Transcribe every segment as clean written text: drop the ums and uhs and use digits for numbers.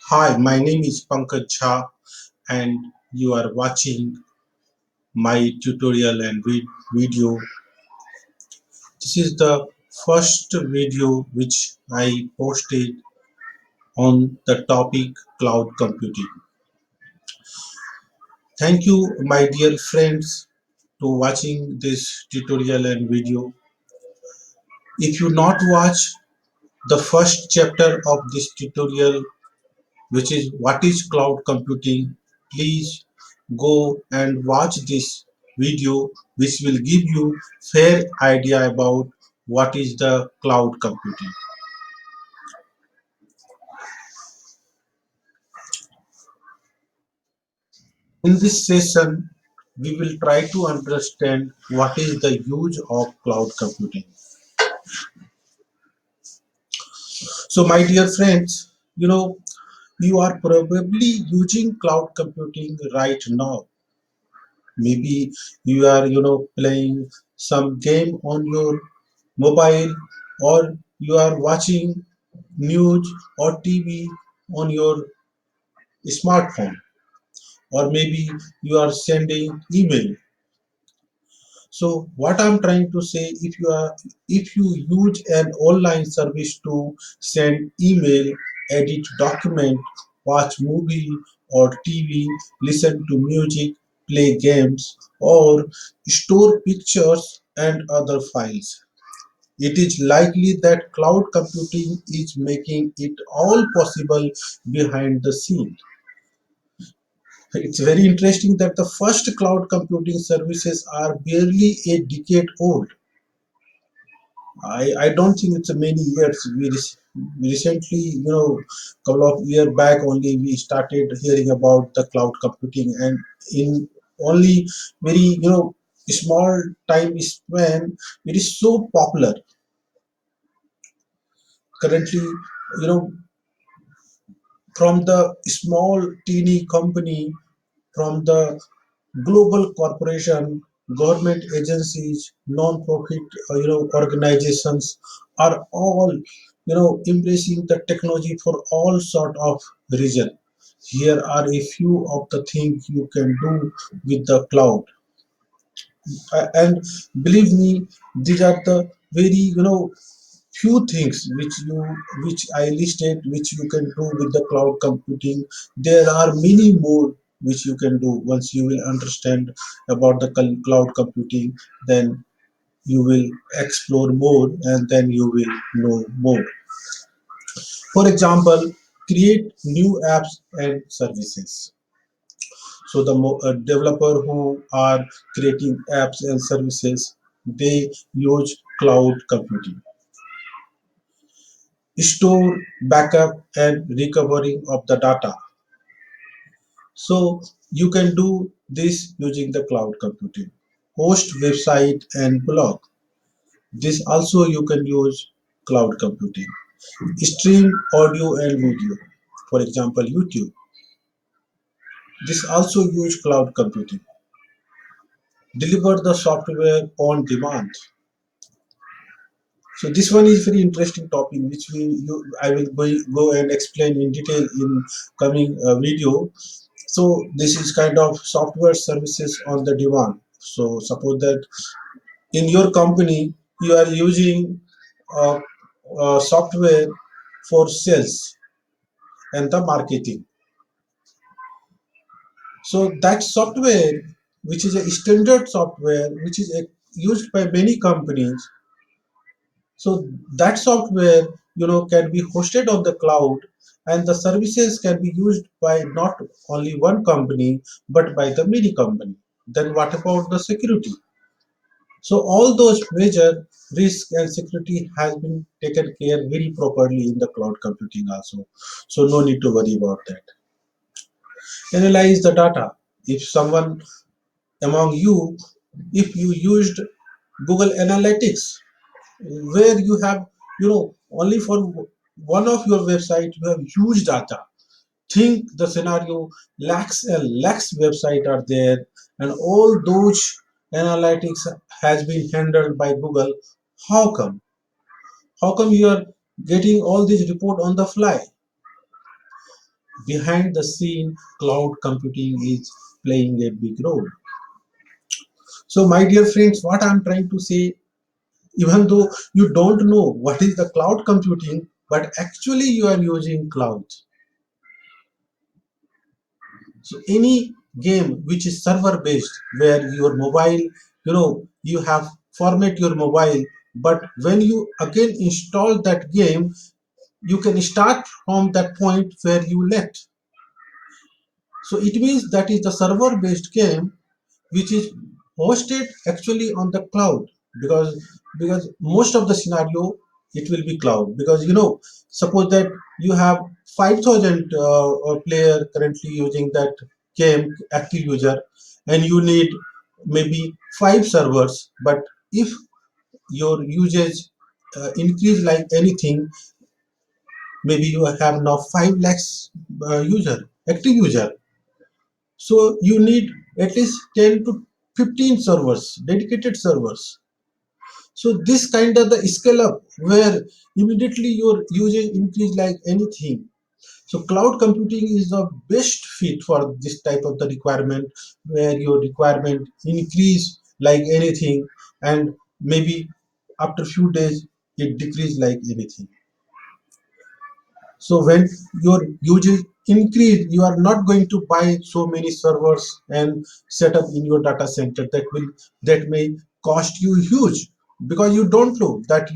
Hi, my name is Pankaj Jha, and you are watching my tutorial and video. This is the first video which I posted on the topic cloud computing. Thank you, my dear friends, to watching this tutorial and video. If you not watch the first chapter of this tutorial, which is what is cloud computing, please go and watch this video which will give you fair idea about what is the cloud computing. In this session we will try to understand what is the use of cloud computing. So my dear friends, you are probably using cloud computing right now. Maybe you are playing some game on your mobile, or you are watching news or TV on your smartphone, or maybe you are sending email. So what I'm trying to say, if you use an online service to send email, edit document, watch movie or TV, listen to music, play games, or store pictures and other files, it is likely that cloud computing is making it all possible behind the scene. It's very interesting that the first cloud computing services are barely a decade old. I don't think it's a many years. We recently, couple of year back only, we started hearing about the cloud computing, and in only very, small time span, it is so popular. Currently, from the small teeny company, from the global corporation, government agencies, non-profit organizations are all embracing the technology for all sort of reason. Here are a few of the things you can do with the cloud. And believe me, these are the very few things which I listed, which you can do with the cloud computing. There are many more which you can do. Once you will understand about the cloud computing, then you will explore more, and then you will know more. For example, create new apps and services. So the developer who are creating apps and services, they use cloud computing. Store, backup, and recovering of the data. So you can do this using the cloud computing. Host website and blog. This also you can use cloud computing. Stream audio and video. For example, YouTube. This also use cloud computing. Deliver the software on demand. So this one is very interesting topic, which I will go and explain in detail in coming video. So this is kind of software services on the demand. So suppose that in your company you are using uh, software for sales and the marketing. So that software, which is a standard software, which is used by many companies, so that software can be hosted on the cloud, and the services can be used by not only one company but by the many company. Then what about the security? So all those major risk and security has been taken care very properly in the cloud computing also. So no need to worry about that. Analyze the data. If someone among you, if you used Google Analytics, where you have only for one of your website you have huge data. Think the scenario, lakhs and lakhs website are there, and all those analytics has been handled by Google. How come how come you are getting all this report on the fly? behind the scene cloud computing is playing a big role. So my dear friends, what I'm trying to say, even though you don't know what is the cloud computing, but actually you are using cloud. So any game which is server based, where your mobile, you have format your mobile, but when you again install that game, you can start from that point where you left. So it means that is the server based game which is hosted actually on the cloud, because most of the scenario it will be cloud, because suppose that you have 5,000 player currently using that game, active user, and you need maybe 5 servers, but if your usage increase like anything, maybe you have now 5 lakhs user, active user, so you need at least 10 to 15 servers, dedicated servers. So this kind of the scale up where immediately your usage increase like anything. So cloud computing is the best fit for this type of the requirement, where your requirement increase like anything, and maybe after few days it decrease like anything. So when your usage increase, you are not going to buy so many servers and set up in your data center. That may cost you huge, because you don't know that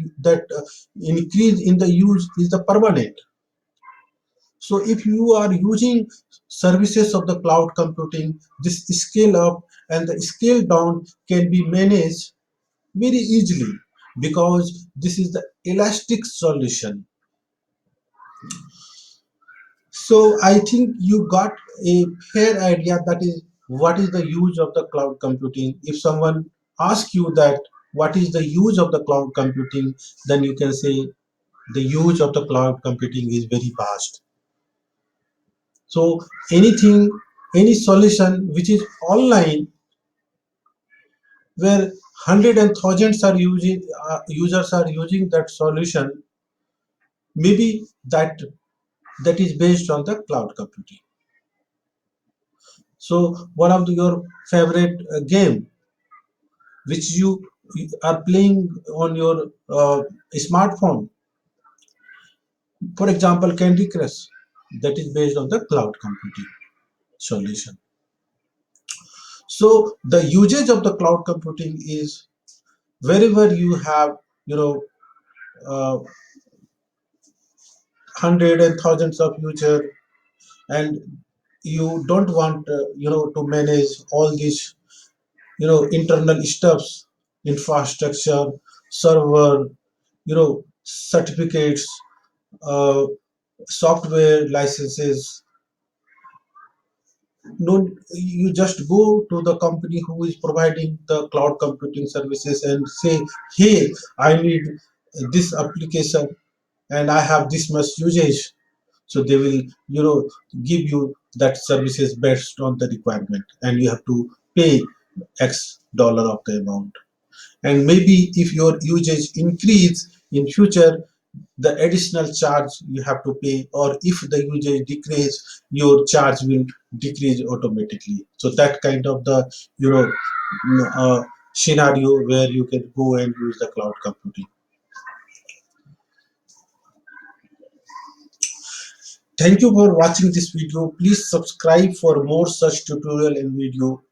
increase in the use is the permanent. So if you are using services of the cloud computing, this scale up and the scale down can be managed very easily, because this is the elastic solution. So I think you got a fair idea, that is what is the use of the cloud computing. If someone asks you that what is the use of the cloud computing, then you can say the use of the cloud computing is very vast. So anything, any solution which is online, where hundred and thousands are using users are using that solution, maybe that is based on the cloud computing. So one of your favorite game which you are playing on your smartphone, for example Candy Crush, that is based on the cloud computing solution. So the usage of the cloud computing is wherever you have, you know uh, hundred and thousands of users, and you don't want to manage all these internal stuffs, infrastructure, server, certificates, uh, software licenses. No, you just go to the company who is providing the cloud computing services and say, hey, I need this application and I have this much usage. So they will give you that services based on the requirement, and you have to pay x dollar of the amount. And maybe if your usage increase in future, the additional charge you have to pay, or if the usage decrease, your charge will decrease automatically. So that kind of the you know scenario where you can go and use the cloud computing. Thank you for watching this video. Please subscribe for more such tutorial and video.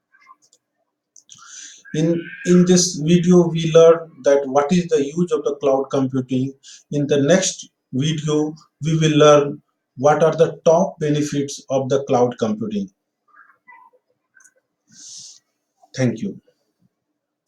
In this video, we learned that what is the use of the cloud computing. In the next video, we will learn what are the top benefits of the cloud computing. Thank you.